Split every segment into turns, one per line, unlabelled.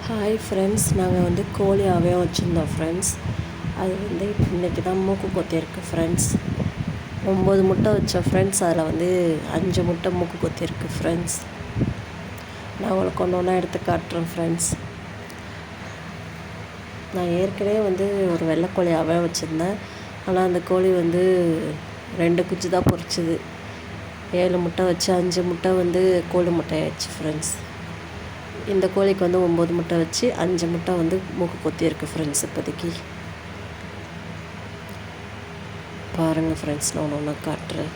Hi friends, நாங்கள் வந்து கோழி அவயம் வச்சுருந்தோம் ஃப்ரெண்ட்ஸ். அது வந்து இன்றைக்கி தான் மூக்கு கொத்தியிருக்கு ஃப்ரெண்ட்ஸ். 9 முட்டை வச்சோம் ஃப்ரெண்ட்ஸ். அதில் வந்து 5 முட்டை மூக்கு கொத்தியிருக்கு ஃப்ரெண்ட்ஸ். நான் உங்களுக்கு ஒன்று ஒன்றா எடுத்து காட்டுறேன் ஃப்ரெண்ட்ஸ். நான் ஏற்கனவே வந்து ஒரு வெள்ளைக்கோழி அவயம் வச்சுருந்தேன். ஆனால் அந்த கோழி வந்து 2 குஞ்சு தான் பொரிச்சுது. 7 முட்டை வச்சு 5 முட்டை வந்து கோழி முட்டை ஆயிடுச்சு ஃப்ரெண்ட்ஸ். இந்த கோழிக்கு வந்து 9 முட்டை வச்சு 5 முட்டை வந்து மூக்கு கொத்தியிருக்கு ஃப்ரெண்ட்ஸ். இப்போதைக்கு பாருங்கள் ஃப்ரெண்ட்ஸ், நான் ஒன்று ஒன்றா காட்டுறேன்.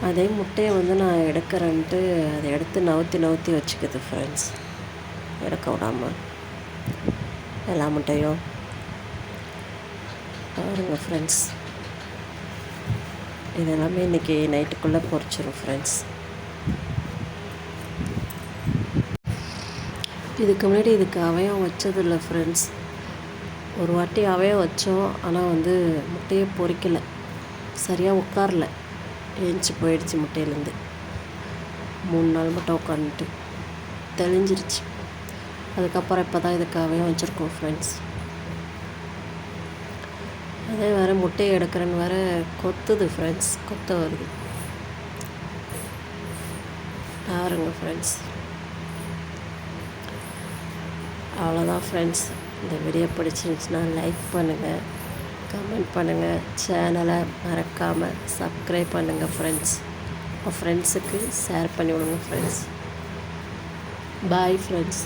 அதே முட்டையை வந்து நான் எடுக்கிறேன்ட்டு அதை எடுத்து நவுத்தி வச்சுக்குது ஃப்ரெண்ட்ஸ். எடுக்க விடாமல் எல்லா முட்டையும் பாருங்கள் ஃப்ரெண்ட்ஸ். இதெல்லாமே இன்றைக்கி நைட்டுக்குள்ளே பொரிச்சிடும் ஃப்ரெண்ட்ஸ். இதுக்கு முன்னாடி இதுக்கு அவயம் வச்சதில்லை ஃப்ரெண்ட்ஸ். ஒரு வாட்டி அவயம் வச்சோம், ஆனால் வந்து முட்டையை பொரிக்கலை, சரியாக உட்காரல, ஏஞ்சி போயிடுச்சு முட்டையிலேருந்து. 3 நாள் மட்டும் உட்காந்துட்டு தெளிஞ்சிருச்சு. அதுக்கப்புறம் இப்போ தான் இதுக்கு அவயம் வச்சுருக்கோம் ஃப்ரெண்ட்ஸ். அதே வேறு முட்டையை எடுக்கிறேன்னு வேறு கொத்துது ஃப்ரெண்ட்ஸ், கொத்த வருது பாருங்க ஃப்ரெண்ட்ஸ். அவ்வளோதான் ஃப்ரெண்ட்ஸ். இந்த வீடியோ பிடிச்சிருந்துச்சுன்னா லைக் பண்ணுங்கள், கமெண்ட் பண்ணுங்கள், சேனலை மறக்காமல் சப்ஸ்கிரைப் பண்ணுங்கள் ஃப்ரெண்ட்ஸ். உங்கள் ஃப்ரெண்ட்ஸுக்கு ஷேர் பண்ணி விடுங்க ஃப்ரெண்ட்ஸ். Bye friends.